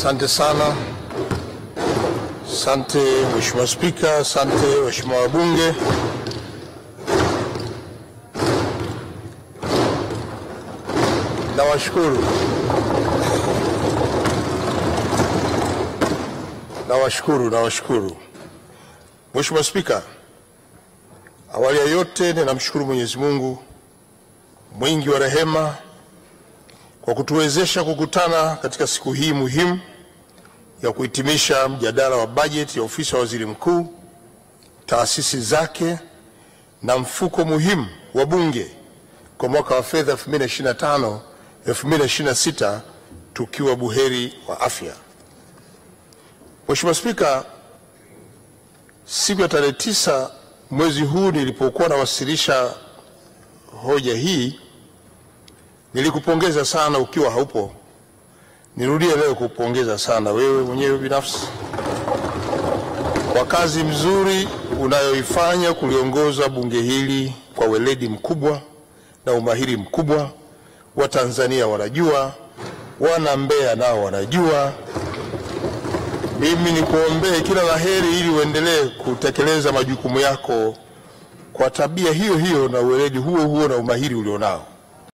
Asante sana. Asante Mheshimiwa Spika, asante Mheshimiwa wabunge. Nawashukuru. Mheshimiwa Spika, awali ya yote ninamshukuru Mwenyezi Mungu mwingi wa rehema kwa kutuwezesha kukutana katika siku hii muhimu ya kuhitimisha mjadala wa bajeti ya Ofisi ya Waziri Mkuu, taasisi zake na mfuko muhimu wa Bunge kwa mwaka wa fedha 2025/2026 tukiwa buheri wa afya. Mheshimiwa Spika, siku ya tarehe 9 mwezi huu nilipokuwa nawasilisha hoja hii, nilikupongeza sana ukiwa haupo. Nirudie leo kupongeza sana wewe mwenyewe binafsi kwa kazi mzuri unayoifanya kuliongoza bunge hili kwa weledi mkubwa na umahiri mkubwa. Watanzania wanajua, wana Mbeya nao wanajua. Mimi nikuombee kila laheri ili uendelee kutekeleza majukumu yako kwa tabia hiyo hiyo na weledi huo huo na umahiri ulionao.